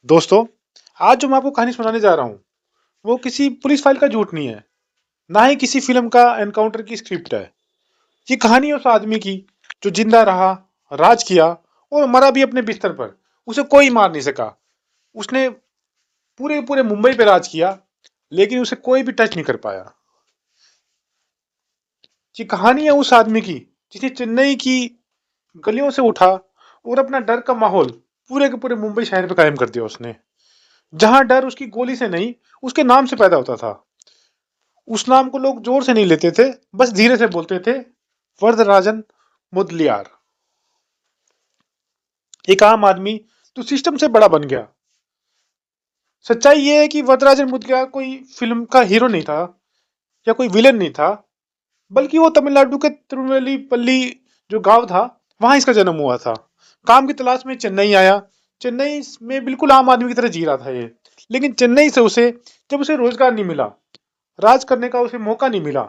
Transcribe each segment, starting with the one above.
दोस्तों, आज जो मैं आपको कहानी सुनाने जा रहा हूँ, वो किसी पुलिस फाइल का झूठ नहीं है, ना ही किसी फिल्म का एनकाउंटर की स्क्रिप्ट है। ये कहानी है उस आदमी की जो जिंदा रहा, राज किया और मरा भी अपने बिस्तर पर। उसे कोई मार नहीं सका। उसने पूरे पूरे मुंबई पे राज किया, लेकिन उसे कोई भी टच नहीं कर पाया। ये कहानी है उस आदमी की जिसने चेन्नई की गलियों से उठा और अपना डर का माहौल पूरे के पूरे मुंबई शहर पे कायम कर दिया उसने। जहां डर उसकी गोली से नहीं, उसके नाम से पैदा होता था। उस नाम को लोग जोर से नहीं लेते थे, बस धीरे से बोलते थे, वरदराजन मुदलियार। एक आम आदमी तो सिस्टम से बड़ा बन गया। सच्चाई ये है कि वरदराजन मुदलियार कोई फिल्म का हीरो नहीं था या कोई विलेन नहीं था, बल्कि वो तमिलनाडु के तिरुनेलपल्ली जो गांव था, वहां इसका जन्म हुआ था। काम की तलाश में चेन्नई आया। चेन्नई में बिल्कुल आम आदमी की तरह जी रहा था ये। लेकिन चेन्नई से उसे जब उसे रोजगार नहीं मिला, राज करने का उसे मौका नहीं मिला,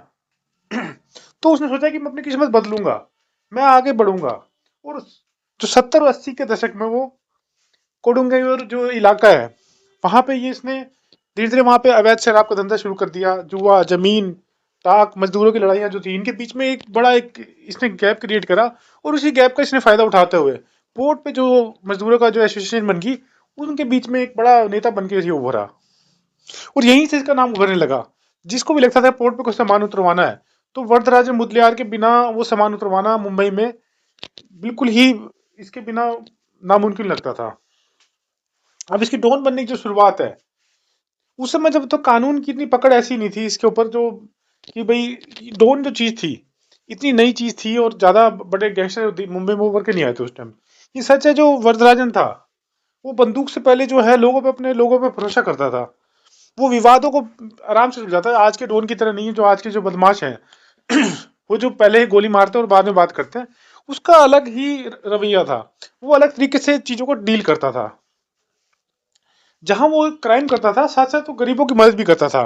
तो उसने सोचा कि मैं अपनी किस्मत बदलूंगा, मैं आगे बढ़ूंगा। और जो 70 और 80 के दशक में वो कोडुंगयूर जो इलाका है, वहां पे ये इसने धीरे धीरे वहां पे अवैध शराब का धंधा शुरू कर दिया। जुआ, जमीन, ताक, मजदूरों की लड़ाइयां जो थी, इनके बीच में एक बड़ा एक इसने गैप क्रिएट करा। और उसी गैप का इसने फायदा उठाते हुए पोर्ट पे जो मजदूरों का जो एसोसिएशन बन गई, उनके बीच में एक बड़ा नेता बन के ये उभरा। और यहीं से इसका नाम उभरने लगा। जिसको भी लगता था पोर्ट पे कुछ सामान उतरवाना है, तो वरदराजन मुदलियार के बिना वो सामान उतरवाना मुंबई में बिल्कुल ही इसके बिना नामुमकिन लगता था। अब इसकी डॉन बनने की जो शुरुआत है, उस समय जब तो कानून की इतनी पकड़ ऐसी नहीं थी इसके ऊपर, जो कि भाई डॉन जो चीज थी इतनी नई चीज थी और ज्यादा बड़े गैंगस्टर मुंबई में उभर के नहीं आए थे उस टाइम। ये सच है, जो वरदराजन था वो बंदूक से पहले जो है लोगों पे, अपने लोगों पे भरोसा करता था। वो विवादों को आराम से सुलझाता है। आज के डॉन की तरह नहीं है, जो आज के जो बदमाश हैं वो जो पहले ही गोली मारते हैं और बाद में बात करते हैं। उसका अलग ही रवैया था। वो अलग तरीके से चीजों को डील करता था। जहां वो क्राइम करता था, साथ साथ वो गरीबों की मदद भी करता था,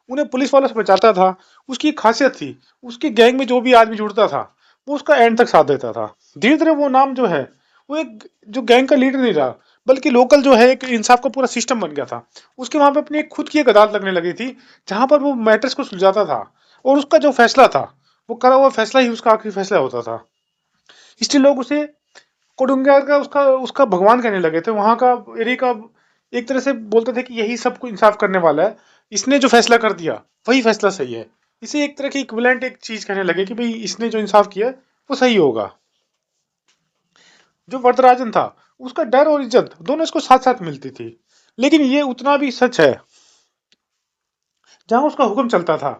उन्हें पुलिस वालों से बचाता था। उसकी एक खासियत थी, उसकी गैंग में जो भी आदमी जुड़ता था, वो उसका एंड तक साथ देता था। धीरे धीरे वो नाम जो है, वो एक जो गैंग का लीडर नहीं रहा, बल्कि लोकल जो है एक इंसाफ का पूरा सिस्टम बन गया था। उसके वहां पे अपनी एक खुद की एक अदालत लगने लगी थी, जहां पर वो मैटर्स को सुलझाता था। और उसका जो फैसला था, वो करा हुआ फैसला ही उसका आखिरी फैसला होता था। इसलिए लोग उसे कोडुंगार का उसका उसका भगवान कहने लगे थे। वहां का एरिया का एक तरह से बोलते थे कि यही सबको इंसाफ करने वाला है, इसने जो फैसला कर दिया वही फैसला सही है। इसे एक तरह की इक्विवेलेंट एक चीज कहने लगे कि भाई इसने जो इंसाफ किया वो सही होगा। जो वरदराजन था, उसका डर और इज्जत दोनों इसको साथ साथ मिलती थी। लेकिन ये उतना भी सच है, जहां उसका हुक्म चलता था,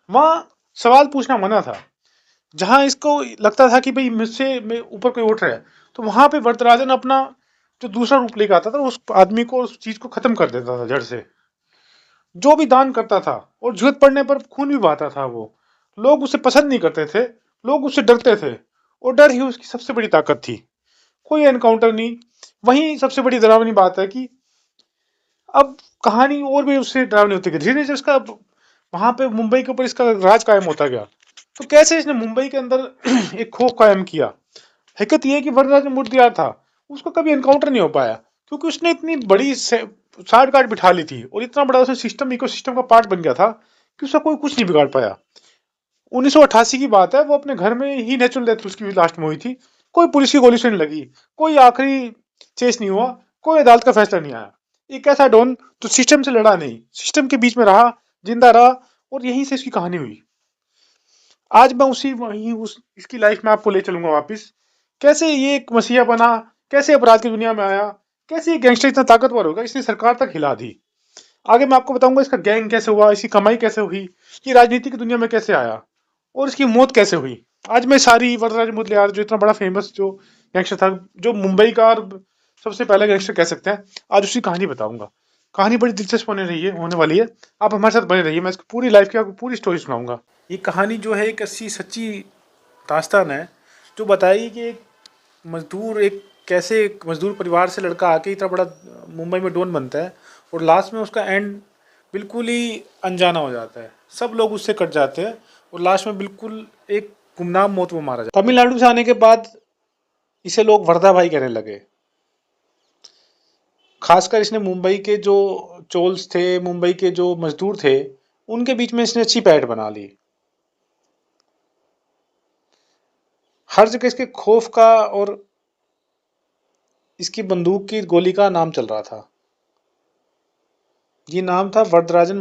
वहां सवाल पूछना मना था। जहां इसको लगता था कि भाई मुझसे ऊपर कोई उठ रहा है, तो वहां पे वरदराजन अपना जो दूसरा रूप लेकर आता था, उस आदमी को, उस चीज को खत्म कर देता था जड़ से। जो भी दान करता था और जरूरत पड़ने पर खून भी बहाता था वो। लोग उसे पसंद नहीं करते थे, लोग उससे डरते थे, और डर ही उसकी सबसे बड़ी ताकत थी। कोई एनकाउंटर नहीं। वही सबसे बड़ी डरावनी बात है कि अब कहानी और भी उससे डरावनी होती गई। धीरे धीरे उसका वहां पे मुंबई के ऊपर इसका राज कायम होता गया। तो कैसे इसने मुंबई के अंदर एक खौफ कायम किया। हकीकत ये है कि वरदराज मुर्तियार था, उसको कभी एनकाउंटर नहीं हो पाया, क्योंकि उसने इतनी बड़ी साठ गांठ बिठा ली थी और इतना बड़ा उसने सिस्टम, इकोसिस्टम का पार्ट बन गया था कि उसका कोई कुछ नहीं बिगाड़ पाया। 1988 की बात है, वो अपने घर में ही नेचुरल डेथ उसकी लास्ट में हुई थी। कोई पुलिस की गोली से नहीं लगी, कोई आखिरी चेस नहीं हुआ, कोई अदालत का फैसला नहीं आया। एक ऐसा डॉन तो सिस्टम से लड़ा नहीं, सिस्टम के बीच में रहा, जिंदा रहा, और यहीं से इसकी कहानी हुई। आज मैं उसी वही उस इसकी लाइफ में आपको ले चलूंगा वापस। कैसे ये एक मसीहा बना, कैसे अपराध की दुनिया में आया, कैसे ये गैंगस्टर इतना ताकतवर होगा, इसने सरकार तक हिला दी। आगे मैं आपको बताऊंगा इसका गैंग कैसे हुआ, इसकी कमाई कैसे हुई, ये राजनीति की दुनिया में कैसे आया, और इसकी मौत कैसे हुई। आज मैं सारी वरदराज मुदलियार जो इतना बड़ा फेमस जो गैंगस्टर था, जो मुंबई का और सबसे पहला गैंगस्टर कह सकते हैं, आज उसकी कहानी बताऊंगा। कहानी बड़ी दिलचस्प होने वाली है। आप हमारे साथ बने रहिए, मैं इसकी पूरी लाइफ की आपको पूरी स्टोरी सुनाऊंगा। ये कहानी जो है एक ऐसी सच्ची दास्तान है, जो बताएगी कि एक मजदूर, एक कैसे एक मजदूर परिवार से लड़का आके इतना बड़ा मुंबई में डॉन बनता है, और लास्ट में उसका एंड बिल्कुल ही अनजाना हो जाता है। सब लोग उससे कट जाते हैं और लास्ट में बिल्कुल एक गुमनाम मौत वो मारा जाता है। तमिलनाडु से आने के बाद इसे लोग वर्धा भाई कहने लगे। खासकर इसने मुंबई के जो चोल्स थे, मुंबई के जो मजदूर थे, उनके बीच में इसने अच्छी पैठ बना ली। हर जगह इसके खौफ का और इसकी बंदूक की गोली का नाम चल रहा था। ये नाम था वरदराजन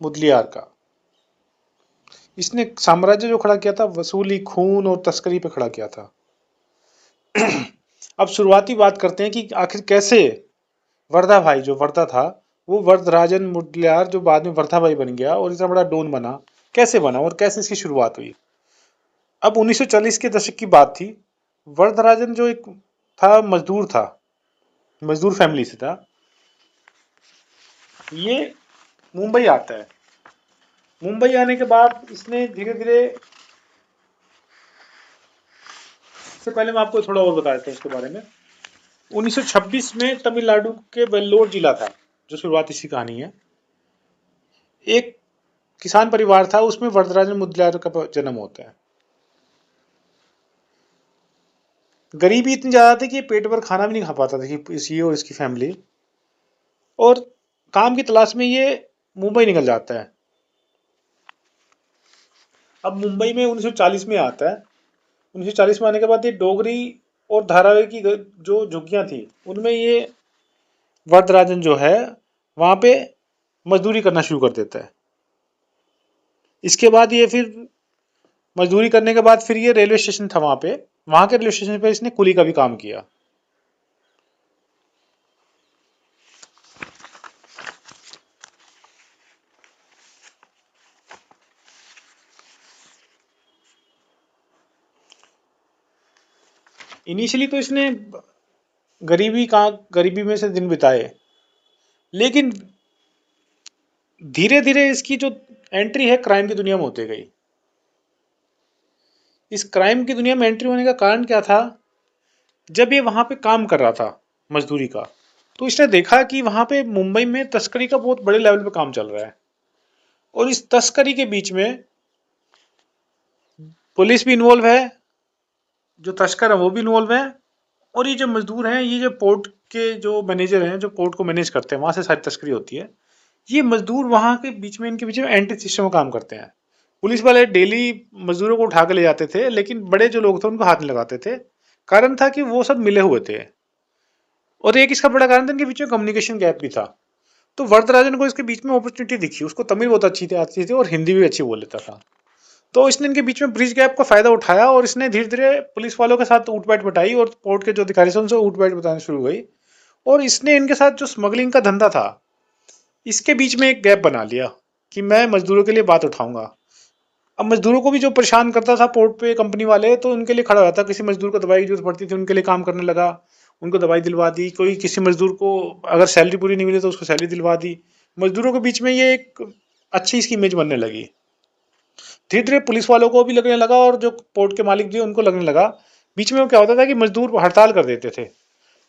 मुदलियार का। इसने साम्राज्य जो खड़ा किया था वसूली, खून और तस्करी पे खड़ा किया था। अब शुरुआती बात करते हैं कि आखिर कैसे वर्धा भाई जो वर्धा था, वो वरदराजन मुदलियार जो बाद में वर्धा भाई बन गया और इतना बड़ा डॉन बना, कैसे बना और कैसे इसकी शुरुआत हुई। अब 1940 के दशक की बात थी। वरदराजन जो एक था, मजदूर था, मजदूर फैमिली से था। ये मुंबई आता है। मुंबई आने के बाद इसने धीरे धीरे, इससे पहले मैं आपको थोड़ा और बता देता हूँ इसके बारे में। 1926 में तमिलनाडु के वेल्लोर जिला था, जो शुरुआत इसी कहानी है। एक किसान परिवार था, उसमें वरदराजन मुदलियार का जन्म होता है। गरीबी इतनी ज्यादा थी कि ये पेट भर खाना भी नहीं खा पाता था, ये और इसकी फैमिली। और काम की तलाश में ये मुंबई निकल जाता है। अब मुंबई में 1940 में आता है। 1940 में आने के बाद ये डोगरी और धारावी की जो झुग्गियां थी, उनमें ये वरदराजन जो है वहां पे मजदूरी करना शुरू कर देता है। इसके बाद ये फिर मजदूरी करने के बाद फिर ये रेलवे स्टेशन था वहां पे, वहां के रेलवे स्टेशन पे इसने कुली का भी काम किया। इनिशियली तो इसने गरीबी में से दिन बिताए, लेकिन धीरे धीरे इसकी जो एंट्री है क्राइम की दुनिया में होते गई। इस क्राइम की दुनिया में एंट्री होने का कारण क्या था? जब ये वहां पे काम कर रहा था मजदूरी का, तो इसने देखा कि वहां पे मुंबई में तस्करी का बहुत बड़े लेवल पे काम चल रहा है। और इस तस्करी के बीच में पुलिस भी इन्वॉल्व है, जो तस्कर है वो भी इन्वॉल्व है, और ये जो मजदूर हैं, ये जो पोर्ट के जो मैनेजर हैं, जो पोर्ट को मैनेज करते हैं, वहां से सारी तस्करी होती है। ये मजदूर वहां के बीच में, इनके बीच में एंटी सिस्टम में काम करते हैं। पुलिस वाले डेली मजदूरों को उठा के ले जाते थे, लेकिन बड़े जो लोग थे उनको हाथ नहीं लगाते थे। कारण था कि वो सब मिले हुए थे। और एक इसका बड़ा कारण था, इनके बीच में कम्युनिकेशन गैप भी था। तो वरदराजन को इसके बीच में अपॉर्चुनिटी दिखी। उसको तमिल बहुत अच्छी थी, आती थी, और हिंदी भी अच्छी बोल लेता था। तो इसने इनके बीच में ब्रिज गैप का फायदा उठाया, और इसने धीरे धीरे पुलिस वालों के साथ उठ बैठ बटाई, और पोर्ट के जो अधिकारी थे उनसे उठ बैठ बताना शुरू हुई। और इसने इनके साथ जो स्मगलिंग का धंधा था, इसके बीच में एक गैप बना लिया कि मैं मजदूरों के लिए बात उठाऊंगा। अब मजदूरों को भी जो परेशान करता था पोर्ट पे कंपनी वाले, तो उनके लिए खड़ा रहता। किसी मजदूर को दवाई की जरूरत पड़ती थी, उनके लिए काम करने लगा, उनको दवाई दिलवा दी। कोई किसी मजदूर को अगर सैलरी पूरी नहीं मिली तो उसको सैलरी दिलवा दी। मजदूरों के बीच में ये एक अच्छी इसकी इमेज बनने लगी। धीरे धीरे पुलिस वालों को भी लगने लगा, और जो पोर्ट के मालिक थे उनको लगने लगा। बीच में वो क्या होता था कि मजदूर हड़ताल कर देते थे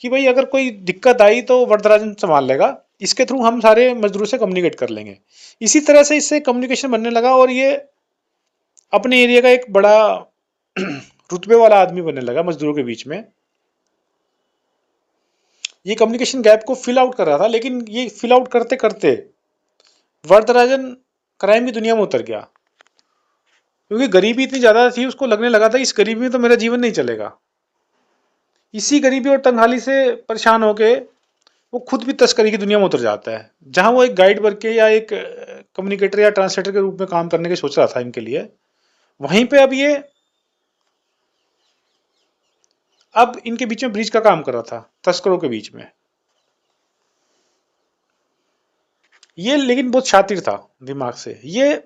कि भाई अगर कोई दिक्कत आई तो वरदराजन संभाल लेगा, इसके थ्रू हम सारे मजदूरों से कम्युनिकेट कर लेंगे। इसी तरह से इससे कम्युनिकेशन बनने लगा, और ये अपने एरिया का एक बड़ा रुतबे वाला आदमी बनने लगा मजदूरों के बीच में। ये कम्युनिकेशन गैप को फिल आउट कर रहा था, लेकिन ये फिल आउट करते करते वरदराजन क्राइम की दुनिया में उतर गया। क्योंकि गरीबी इतनी ज्यादा थी, उसको लगने लगा था इस गरीबी में तो मेरा जीवन नहीं चलेगा। इसी गरीबी और तंगहाली से परेशान होके वो खुद भी तस्करी की दुनिया में उतर जाता है, जहां वो एक गाइड बन के या एक कम्युनिकेटर या ट्रांसलेटर के रूप में काम करने की सोच रहा था इनके लिए। वहीं पे अब इनके बीच में ब्रिज का काम कर रहा था तस्करों के बीच में। ये लेकिन बहुत शातिर था दिमाग से। ये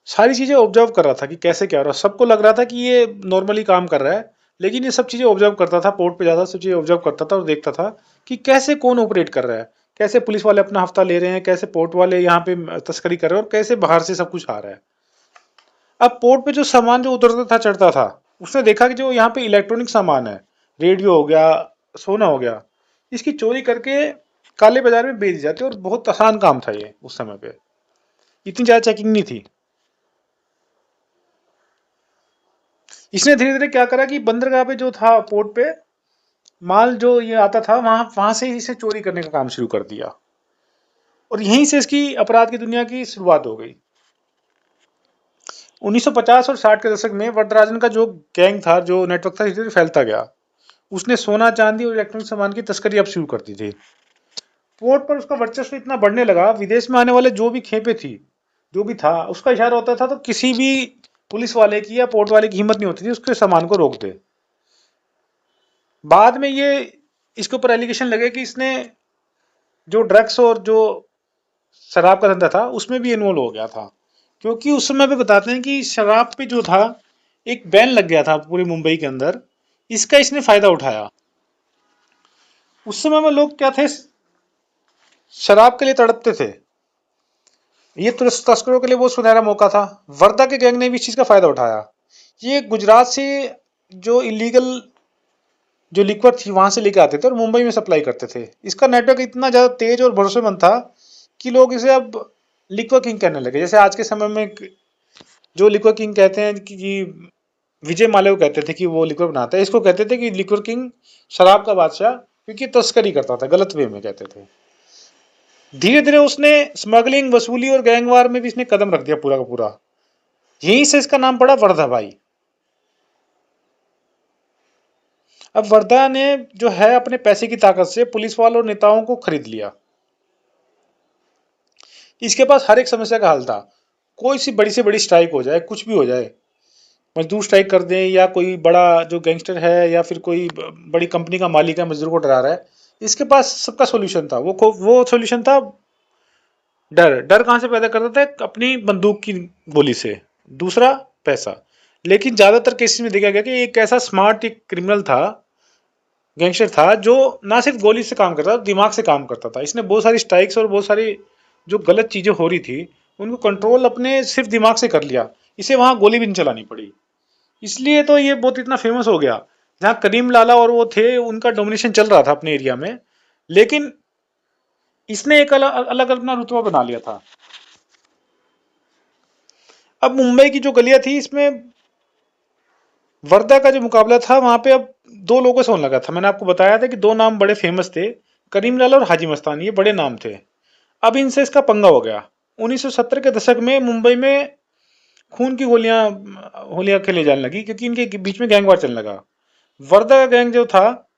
सारी चीजें ऑब्जर्व कर रहा था कि कैसे क्या हो रहा है। सबको लग रहा था कि ये नॉर्मली काम कर रहा है, लेकिन ये सब चीजें ऑब्जर्व करता था। पोर्ट पे जाता, सब चीजें ऑब्जर्व करता था और देखता था कि कैसे कौन ऑपरेट कर रहा है, कैसे पुलिस वाले अपना हफ्ता ले रहे हैं, कैसे पोर्ट वाले यहाँ पे तस्करी कर रहे हैं, और कैसे बाहर से सब कुछ आ रहा है। अब पोर्ट पे जो सामान जो उतरता था चढ़ता था, उसने देखा कि जो यहाँ पे इलेक्ट्रॉनिक सामान है, रेडियो हो गया, सोना हो गया, इसकी चोरी करके काले बाजार में बेच जाते। और बहुत आसान काम था ये उस समय पे, इतनी ज्यादा चेकिंग नहीं थी। इसने धीरे धीरे क्या करा कि बंदरगाह पे जो था, पोर्ट पे माल जो ये आता था वहां वहां से ही इसे चोरी करने का काम शुरू कर दिया, और यहीं से इसकी अपराध की दुनिया की शुरुआत हो गई। 1950 और 60 के दशक में वरदराजन का जो गैंग था, जो नेटवर्क था, धीरे धीरे फैलता गया। उसने सोना चांदी और इलेक्ट्रॉनिक सामान की तस्करी अब शुरू कर दी थी। पोर्ट पर उसका वर्चस्व इतना बढ़ने लगा, विदेश में आने वाले जो भी खेपे थी, जो भी था, उसका इशारा होता था तो किसी भी पुलिस वाले की या पोर्ट वाले की हिम्मत नहीं होती थी उसके सामान को रोक दे। बाद में ये इसके ऊपर एलिगेशन लगे कि इसने जो ड्रग्स और जो शराब का धंधा था उसमें भी इन्वॉल्व हो गया था, क्योंकि उस समय पे बताते हैं कि शराब पे जो था एक बैन लग गया था पूरी मुंबई के अंदर। इसका इसने फायदा उठाया। उस समय में लोग क्या थे, शराब के लिए तड़पते थे। ये तस्करों के लिए वो सुनहरा मौका था। वर्धा के गैंग ने भी इस चीज का फायदा उठाया। ये गुजरात से जो इलीगल जो लिक्वर थी वहां से लेके आते थे और मुंबई में सप्लाई करते थे। इसका नेटवर्क इतना ज्यादा तेज और भरोसेमंद था कि लोग इसे अब लिक्वर किंग कहने लगे। जैसे आज के समय में जो लिक्वर किंग कहते हैं कि विजय माल्या को कहते थे कि वो लिक्वर बनाता है, इसको कहते थे कि लिक्वर किंग, शराब का बादशाह, क्योंकि तस्करी करता था, गलत वे में कहते थे। धीरे धीरे उसने स्मगलिंग, वसूली और गैंगवार में भी इसने कदम रख दिया पूरा का पूरा। यहीं से इसका नाम पड़ा वर्धा भाई। अब वर्धा ने जो है अपने पैसे की ताकत से पुलिस वालों और नेताओं को खरीद लिया। इसके पास हर एक समस्या का हल था। कोई सी बड़ी से बड़ी स्ट्राइक हो जाए, कुछ भी हो जाए, मजदूर स्ट्राइक कर दें या कोई बड़ा जो गैंगस्टर है या फिर कोई बड़ी कंपनी का मालिक है मजदूर को डरा रहा है, इसके पास सबका सोल्यूशन था। वो सोल्यूशन था डर। डर कहां से पैदा करता था? अपनी बंदूक की गोली से। दूसरा, पैसा। लेकिन ज्यादातर केसेस में देखा गया कि एक ऐसा स्मार्ट एक क्रिमिनल था, गैंगस्टर था, जो ना सिर्फ गोली से काम करता था, दिमाग से काम करता था। इसने बहुत सारी स्ट्राइक्स और बहुत सारी जो गलत चीजें हो रही थी उनको कंट्रोल अपने सिर्फ दिमाग से कर लिया। इसे वहां गोली भी नहीं चलानी पड़ी। इसलिए तो ये बहुत इतना फेमस हो गया। जहां करीम लाला और वो थे, उनका डोमिनेशन चल रहा था अपने एरिया में, लेकिन इसने एक अलग अलग अपना रुतबा बना लिया था। अब मुंबई की जो गलियां थी, इसमें वर्धा का जो मुकाबला था वहां पे अब दो लोगों से होने लगा था। मैंने आपको बताया था कि दो नाम बड़े फेमस थे, करीम लाला और हाजी मस्तान, ये बड़े नाम थे। अब इनसे इसका पंगा हो गया। 1970 के दशक में मुंबई में खून की गोलियां होलियां खेले जाने लगी, क्योंकि इनके बीच में गैंगवार चलने लगा। वर्धा का गैंग जो था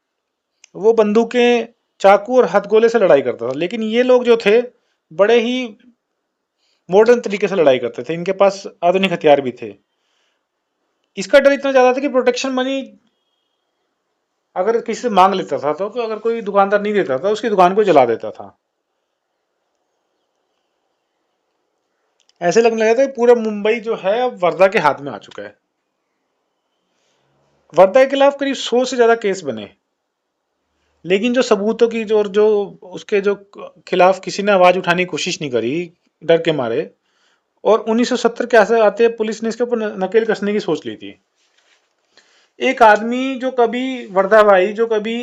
वो बंदूकें, चाकू और हथगोले से लड़ाई करता था, लेकिन ये लोग जो थे बड़े ही मॉडर्न तरीके से लड़ाई करते थे। इनके पास आधुनिक हथियार भी थे। इसका डर इतना ज्यादा था कि प्रोटेक्शन मनी अगर किसी से मांग लेता था तो अगर कोई दुकानदार नहीं देता था, उसकी दुकान को जला देता था। ऐसे लगने लगा था कि पूरा मुंबई जो है अब वर्धा के हाथ में आ चुका है। वर्धा के खिलाफ करीब 100 से ज्यादा केस बने, लेकिन जो सबूतों की जो उसके जो खिलाफ किसी ने आवाज उठाने की कोशिश नहीं करी, डर के मारे। और 1970 के आते आते पुलिस ने इसके ऊपर नकेल कसने की सोच ली थी। एक आदमी जो कभी वर्धा भाई, जो कभी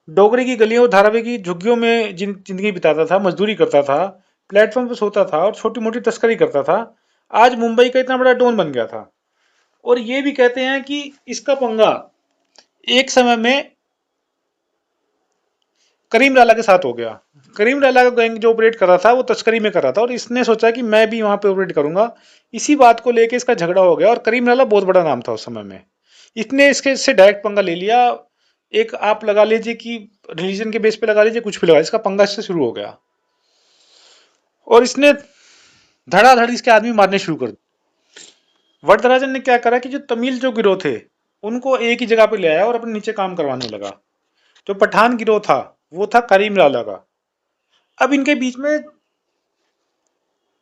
डोगरी की गलियों और धारावी की झुग्गियों में जिंदगी बिताता था, मजदूरी करता था, प्लेटफॉर्म पर सोता था और छोटी मोटी तस्करी करता था, आज मुंबई का इतना बड़ा डॉन बन गया था। और ये भी कहते हैं कि इसका पंगा एक समय में करीम लाला के साथ हो गया। करीम लाला का गैंग जो ऑपरेट कर रहा था वो तस्करी में कर रहा था, और इसने सोचा कि मैं भी वहां पे ऑपरेट करूंगा। इसी बात को लेके इसका झगड़ा हो गया, और करीम लाला बहुत बड़ा नाम था उस समय में। इसने इसके से डायरेक्ट पंगा ले लिया। एक आप लगा लीजिए कि रिलीजन के बेस पे लगा लीजिए, कुछ भी लगा, इसका पंगा इससे शुरू हो गया। और इसने धड़ाधड़ इसके आदमी मारने शुरू कर दिए। वरदराजन ने क्या करा कि जो तमिल जो गिरोह थे उनको एक ही जगह पे ले आया और अपने नीचे काम करवाने लगा। जो पठान गिरोह था वो था करीम लाला का। अब इनके बीच में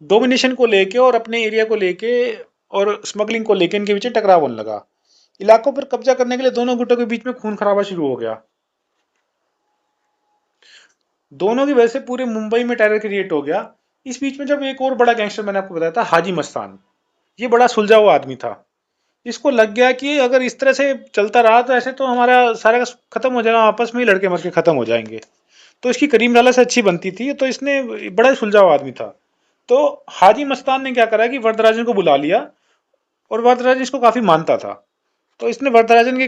डोमिनेशन को लेके और अपने एरिया को लेके और स्मगलिंग को लेके इनके बीच टकराव होने लगा। इलाकों पर कब्जा करने के लिए दोनों गुटों के बीच में खून खराबा शुरू हो गया। दोनों की वजह से पूरे मुंबई में टेरर क्रिएट हो गया। इस बीच में जब एक और बड़ा गैंगस्टर मैंने आपको बताया था, हाजी मस्तान, ये बड़ा सुलझा हुआ आदमी था। इसको लग गया कि अगर इस तरह से चलता रहा तो ऐसे तो हमारा सारा का खत्म हो जाएगा, आपस में ही लड़के मर के खत्म हो जाएंगे। तो इसकी करीम लाला से अच्छी बनती थी, तो इसने बड़ा ही सुलझा हुआ आदमी था। तो हाजी मस्तान ने क्या करा कि वरदराजन को बुला लिया, और वरदराजन इसको काफी मानता था। तो इसने वरदराजन के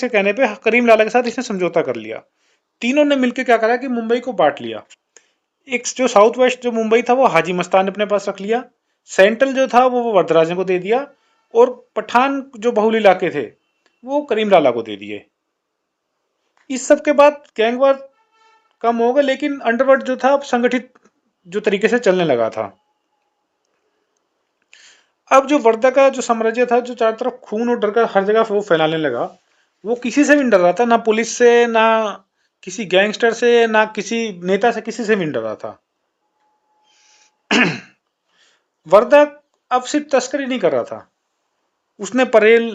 कहने पे करीम लाला के साथ इसने समझौता कर लिया। तीनों ने मिलकर क्या करा कि मुंबई को बांट लिया। एक जो साउथ वेस्ट जो मुंबई था वो हाजी मस्तान ने अपने पास रख लिया। सेंट्रल जो था वो वरदराजन को दे दिया। और पठान जो बहुल इलाके थे वो करीम लाला को दे दिए। इस सब के बाद गैंगवार कम हो गए, लेकिन अंडरवर्ल्ड जो था अब संगठित जो तरीके से चलने लगा था। अब जो वर्दा का जो साम्राज्य था, जो चारों तरफ खून और डर का हर जगह वो फैलाने लगा, वो किसी से भी नहीं डर रहा था, ना पुलिस से, ना किसी गैंगस्टर से, ना किसी नेता से, किसी से भी नहीं डर रहा था। वर्दा अब सिर्फ तस्करी नहीं कर रहा था, उसने परेल,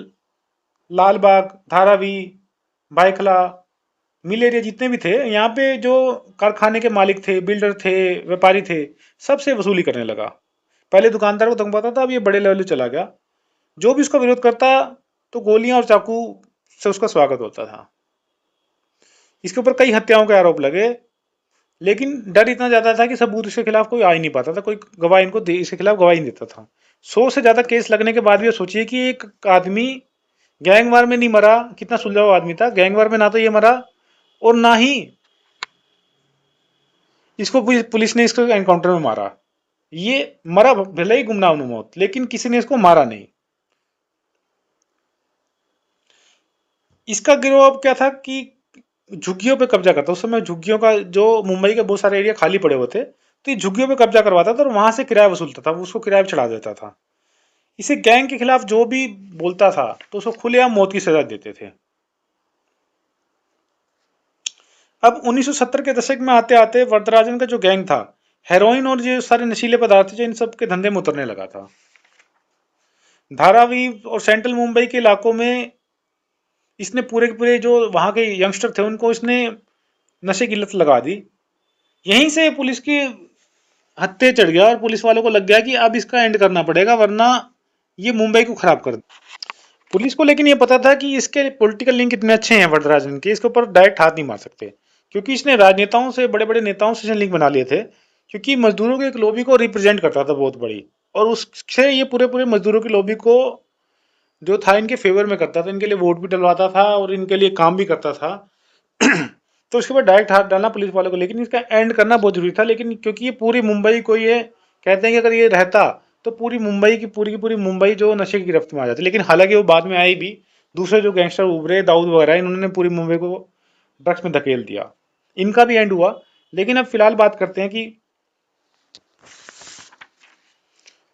लालबाग, धारावी, भायखला, मिल एरिया जितने भी थे, यहाँ पे जो कारखाने के मालिक थे, बिल्डर थे, व्यापारी थे, सबसे वसूली करने लगा। पहले दुकानदार को तंग पाता था, अब ये बड़े लेवल पे चला गया। जो भी उसका विरोध करता तो गोलियां और चाकू से उसका स्वागत होता था। इसके ऊपर कई हत्याओं के आरोप लगे, लेकिन डर इतना ज्यादा था कि सबूत इसके खिलाफ कोई आ ही नहीं पाता था, कोई गवाह इनको इसके खिलाफ गवाही नहीं देता था। 100 से ज्यादा केस लगने के बाद भी सोचिए कि एक आदमी गैंगवार में नहीं मरा, कितना सुलझा हुआ आदमी था। गैंगवार में ना तो ये मरा और ना ही इसको पुलिस ने इसको एनकाउंटर में मारा। ये मरा भले ही गुमनाम मौत, लेकिन किसी ने इसको मारा नहीं। इसका गिरोह अब क्या था कि झुग्गियों पे कब्जा करता। उस समय झुग्गियों का जो मुंबई के बहुत सारे एरिया खाली पड़े हुए थे, तो ये झुग्गियों पे कब्जा करवाता था और वहां से किराया वसूलता था, उसको किराया पे चढ़ा देता था। इसे गैंग के खिलाफ जो भी बोलता था तो उसको खुलेआम मौत की सजा देते थे। अब 1970 के दशक में आते आते वरदराजन का जो गैंग था, हेरोइन और ये सारे नशीले पदार्थ जो इन सब के धंधे में उतरने लगा था। धारावी और सेंट्रल मुंबई के इलाकों में इसने पूरे के पूरे जो वहां के यंगस्टर थे उनको इसने नशे की लत लगा दी। यहीं से पुलिस की हत्थे चढ़ गया और पुलिस वालों को लग गया कि अब इसका एंड करना पड़ेगा, वरना ये मुंबई को खराब कर दे। पुलिस को लेकिन ये पता था कि इसके पॉलिटिकल लिंक इतने अच्छे हैं वरदराजन के, इसके ऊपर डायरेक्ट हाथ नहीं मार सकते, क्योंकि इसने राजनेताओं से, बड़े बड़े नेताओं से लिंक बना लिए थे। क्योंकि मजदूरों के एक लॉबी को रिप्रेजेंट करता था बहुत बड़ी, और उससे ये पूरे पूरे मजदूरों की लॉबी को जो था इनके फेवर में करता था, इनके लिए वोट भी डलवाता था और इनके लिए काम भी करता था। तो उसके बाद डायरेक्ट हाथ डालना पुलिस वालों को, लेकिन इसका एंड करना बहुत जरूरी था। लेकिन क्योंकि ये पूरी मुंबई को ये कहते हैं कि अगर ये रहता तो पूरी मुंबई की पूरी मुंबई जो नशे की गिरफ्त में आ जाती, लेकिन हालांकि वो बाद में आई भी। दूसरे जो गैंगस्टर उभरे, दाऊद वगैरह, इन्होंने पूरी मुंबई को ड्रग्स में धकेल दिया। इनका भी एंड हुआ। लेकिन अब फिलहाल बात करते हैं कि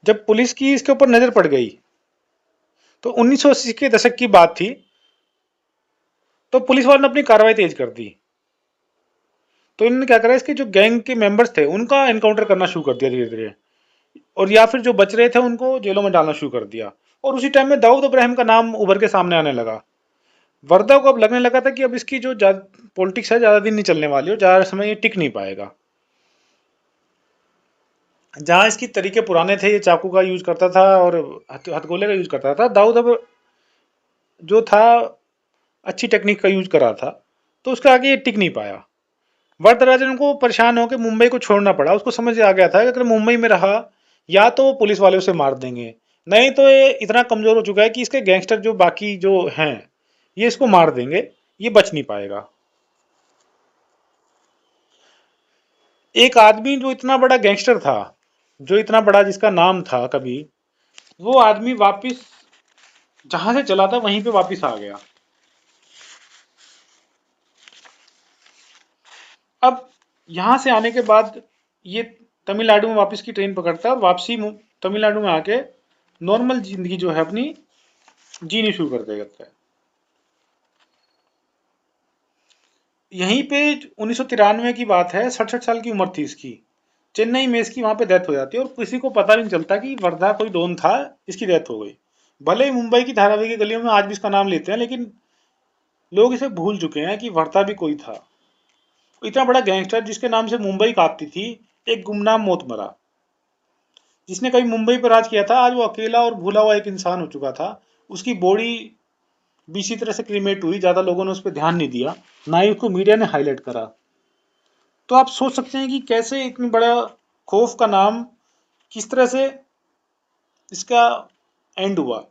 जब पुलिस की इसके ऊपर नजर पड़ गई, तो 1980 के दशक की बात थी, तो पुलिस वालों ने अपनी कार्रवाई तेज कर दी। तो इन्होंने क्या करा, इसके जो गैंग के मेंबर्स थे उनका एनकाउंटर करना शुरू कर दिया धीरे धीरे, और या फिर जो बच रहे थे उनको जेलों में डालना शुरू कर दिया। और उसी टाइम में दाऊद इब्राहिम का नाम उभर के सामने आने लगा। वर्दा को अब लगने लगा था कि अब इसकी जो पॉलिटिक्स है ज्यादा दिन नहीं चलने वाली, और ज्यादा समय ये टिक नहीं पाएगा। जहां इसकी तरीके पुराने थे, ये चाकू का यूज करता था और हथगोले का यूज करता था, दाऊद अब जो था अच्छी टेक्निक का यूज कर रहा था, तो उसके आगे ये टिक नहीं पाया। वरदराजन को परेशान होकर मुंबई को छोड़ना पड़ा। उसको समझ आ गया था कि अगर मुंबई में रहा, या तो वो पुलिस वाले उसे मार देंगे, नहीं तो ये इतना कमजोर हो चुका है कि इसके गैंगस्टर जो बाकी जो हैं ये इसको मार देंगे, ये बच नहीं पाएगा। एक आदमी जो इतना बड़ा गैंगस्टर था, जो इतना बड़ा जिसका नाम था कभी, वो आदमी वापिस जहां से चला था वहीं पे वापिस आ गया। अब यहां से आने के बाद ये तमिलनाडु में वापस की ट्रेन पकड़ता है और वापसी तमिलनाडु में आके नॉर्मल जिंदगी जो है अपनी जीनी शुरू कर देता है। यहीं पे 1993 की बात है, 67 साल की उम्र थी इसकी। चेन्नई में इसकी वहां पे डेथ हो जाती है, और किसी को पता भी नहीं चलता कि वर्धा कोई डॉन था, इसकी डेथ हो गई। भले ही मुंबई की धारावी की गलियों में आज भी इसका नाम लेते हैं, लेकिन लोग इसे भूल चुके हैं कि वर्धा भी कोई था। इतना बड़ा गैंगस्टर जिसके नाम से मुंबई कांपती थी, एक गुमनाम मौत मरा। जिसने कभी मुंबई पर राज किया था, आज वो अकेला और भूला हुआ एक इंसान हो चुका था। उसकी बॉडी भी इसी तरह से क्रीमेट हुई, ज्यादा लोगों ने उस पर ध्यान नहीं दिया, ना ही उसको मीडिया ने हाईलाइट करा। तो आप सोच सकते हैं कि कैसे इतनी बड़ा खौफ का नाम, किस तरह से इसका एंड हुआ।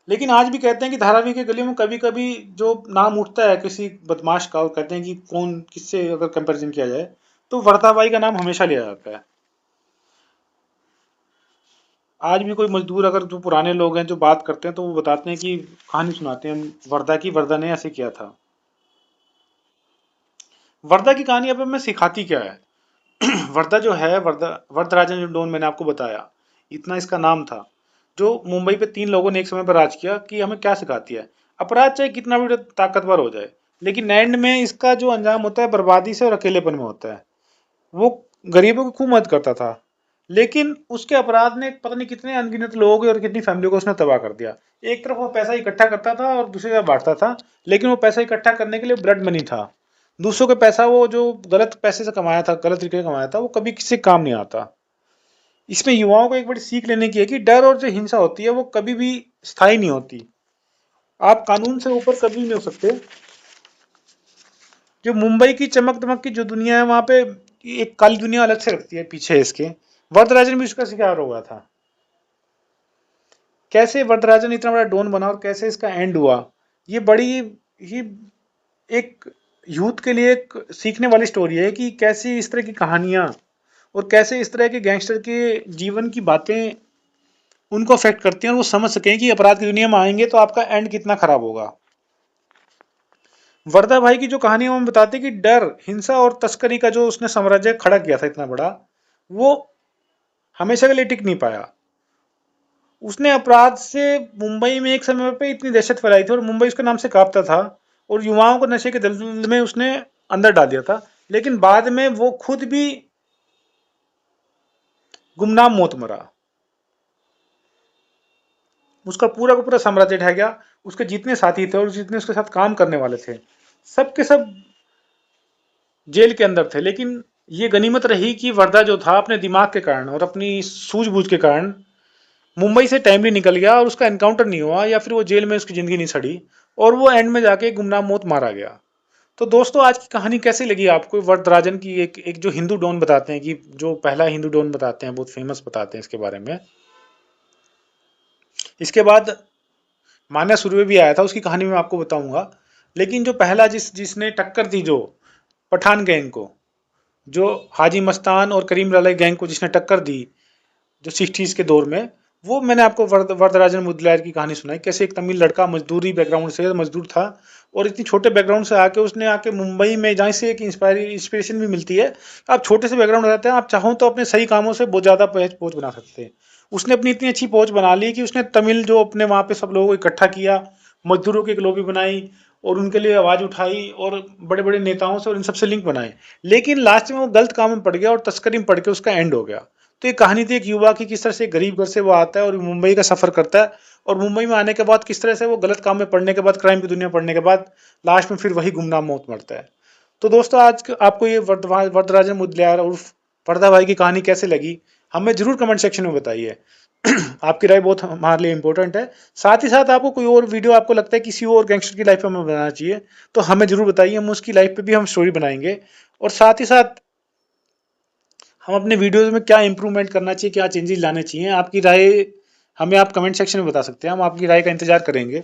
लेकिन आज भी कहते हैं कि धारावी के गलियों में कभी कभी जो नाम उठता है किसी बदमाश का, और कहते हैं कि कौन किससे अगर कंपैरिजन किया जाए तो वर्धाबाई का नाम हमेशा लिया जाता है। आज भी कोई मजदूर, अगर जो पुराने लोग हैं जो बात करते हैं, तो वो बताते हैं कि कहानी सुनाते हैं वर्धा की, वर्धा ने ऐसे किया था। वर्धा की कहानी अब हमें सिखाती क्या है? वर्धा जो है, वर्धा वरदराजन जो डोन मैंने आपको बताया, इतना इसका नाम था, जो मुंबई पे 3 लोगों ने एक समय पर राज किया, कि हमें क्या सिखाती है? अपराध चाहे कितना भी ताकतवर हो जाए, लेकिन एंड में इसका जो अंजाम होता है बर्बादी से और अकेलेपन में होता है। वो गरीबों की खूब मदद करता था, लेकिन उसके अपराध ने पता नहीं कितने अनगिनत लोग और कितनी फैमिली को उसने तबाह कर दिया। एक तरफ वो पैसा इकट्ठा करता था और दूसरी तरफ बांटता था, लेकिन वो पैसा इकट्ठा करने के लिए ब्लड मनी था। दूसरों के पैसा वो जो गलत पैसे से कमाया था, गलत तरीके से कमाया था, वो कभी किसी काम नहीं आता। इसमें युवाओं को एक बड़ी सीख लेने की है कि डर और जो हिंसा होती है वो कभी भी स्थायी नहीं होती। आप कानून से ऊपर कभी नहीं हो सकते। जो मुंबई की चमक दमक की जो दुनिया है, वहां पे एक काली दुनिया अलग से रखती है पीछे इसके। वरदराजन भी उसका शिकार हुआ था। कैसे वरदराजन इतना बड़ा डॉन बना और कैसे इसका एंड हुआ, ये बड़ी ही एक यूथ के लिए एक सीखने वाली स्टोरी है कि कैसे इस तरह की कहानियां और कैसे इस तरह के गैंगस्टर के जीवन की बातें उनको अफेक्ट करती हैं, और वो समझ सकें कि अपराध की दुनिया में आएंगे तो आपका एंड कितना खराब होगा। वर्दा भाई की जो कहानी है वो हमें बताती है कि डर, हिंसा और तस्करी का जो उसने साम्राज्य खड़ा किया था इतना बड़ा, वो हमेशा के लिए टिक नहीं पाया। उसने अपराध से मुंबई में एक समय पे इतनी दहशत फैलाई थी और मुंबई उसके नाम से कांपता था, और युवाओं को नशे के दलदल में उसने अंदर डाल दिया था। लेकिन बाद में वो खुद भी गुमनाम मौत मरा। उसका पूरा का पूरा साम्राज्य ढह गया। उसके जितने साथी थे और जितने उसके साथ काम करने वाले थे, सब के सब जेल के अंदर थे। लेकिन ये गनीमत रही कि वर्धा जो था अपने दिमाग के कारण और अपनी सूझबूझ के कारण मुंबई से टाइमली निकल गया, और उसका एनकाउंटर नहीं हुआ या फिर वो जेल में उसकी जिंदगी नहीं सड़ी, और वो एंड में जाके गुमनाम मौत मारा गया। तो दोस्तों, आज की कहानी कैसी लगी आपको? वरदराजन की एक जो हिंदू डॉन बताते हैं, कि जो पहला हिंदू डॉन बताते हैं, बहुत फेमस बताते हैं इसके बारे में। इसके बाद मान्या सुर्वे भी आया था, उसकी कहानी मैं आपको बताऊंगा। लेकिन जो पहला जिसने टक्कर दी, जो पठान गैंग को, जो हाजी मस्तान और करीम लाला गैंग को जिसने टक्कर दी, जो 60s के दौर में, वो मैंने आपको वरदराजन मुदलियार की कहानी सुनाई। कैसे एक तमिल लड़का मजदूरी बैकग्राउंड से मजदूर था, और इतनी छोटे बैकग्राउंड से आके उसने आके मुंबई में, जहाँ से एक इंस्पिरेशन भी मिलती है। आप छोटे से बैकग्राउंड रहते हैं, आप चाहो तो अपने सही कामों से बहुत ज़्यादा पहुंच बना सकते हैं। उसने अपनी इतनी अच्छी पहुंच बना ली कि उसने तमिल जो अपने वहाँ पे सब लोगों को इकट्ठा किया, मजदूरों की एक लॉबी बनाई और उनके लिए आवाज़ उठाई, और बड़े बड़े नेताओं से और इन सबसे लिंक बनाए। लेकिन लास्ट में वो गलत काम में पड़ गया और तस्करी में पड़ के उसका एंड हो गया। तो ये कहानी थी एक युवा की, किस तरह से गरीब घर से वो आता है और मुंबई का सफर करता है, और मुंबई में आने के बाद किस तरह से वो गलत काम में पड़ने के बाद, क्राइम की दुनिया पड़ने के बाद, लास्ट में फिर वही गुमनाम मौत मरता है। तो दोस्तों, आज आपको ये वरदराजन मुदलियार उर्फ वर्दा भाई की कहानी कैसे लगी, हमें जरूर कमेंट सेक्शन में बताइए। आपकी राय बहुत हमारे लिए इंपॉर्टेंट है। साथ ही साथ आपको कोई और वीडियो आपको लगता है किसी और गैंगस्टर की लाइफ में हमें बनाना चाहिए, तो हमें जरूर बताइए, हम उसकी लाइफ पे भी हम स्टोरी बनाएंगे। और साथ ही साथ हम अपने वीडियोस में क्या इंप्रूवमेंट करना चाहिए, क्या चेंजेस लाने चाहिए, आपकी राय हमें आप कमेंट सेक्शन में बता सकते हैं। हम आपकी राय का इंतजार करेंगे।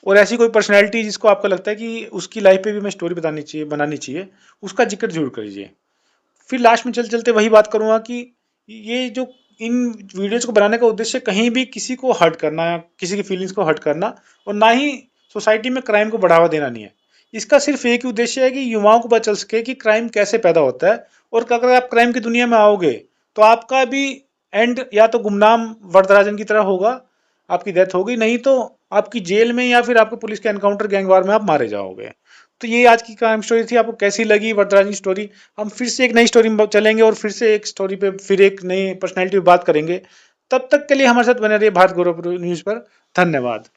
और ऐसी कोई पर्सनैलिटी जिसको आपको लगता है कि उसकी लाइफ पे भी हमें स्टोरी बनानी चाहिए, उसका जिक्र जरूर करिए। फिर लास्ट में चलते चलते वही बात करूंगा कि ये जो इन वीडियोज को बनाने का उद्देश्य कहीं भी किसी को हर्ट करना, किसी की फीलिंग्स को हर्ट करना, और ना ही सोसाइटी में क्राइम को बढ़ावा देना नहीं है। इसका सिर्फ एक ही उद्देश्य है कि युवाओं को पता चल सके कि क्राइम कैसे पैदा होता है, और अगर आप क्राइम की दुनिया में आओगे तो आपका भी एंड या तो गुमनाम वरदराजन की तरह होगा, आपकी डेथ होगी, नहीं तो आपकी जेल में या फिर आपको पुलिस के एनकाउंटर गैंगवार में आप मारे जाओगे। तो ये आज की क्राइम स्टोरी थी। आपको कैसी लगी वरदराजन की स्टोरी? हम फिर से एक नई स्टोरी में चलेंगे और फिर से एक स्टोरी पे, फिर एक नई पर्सनैलिटी पे बात करेंगे। तब तक के लिए हमारे साथ बने रहिए भारत गौरव न्यूज पर। धन्यवाद।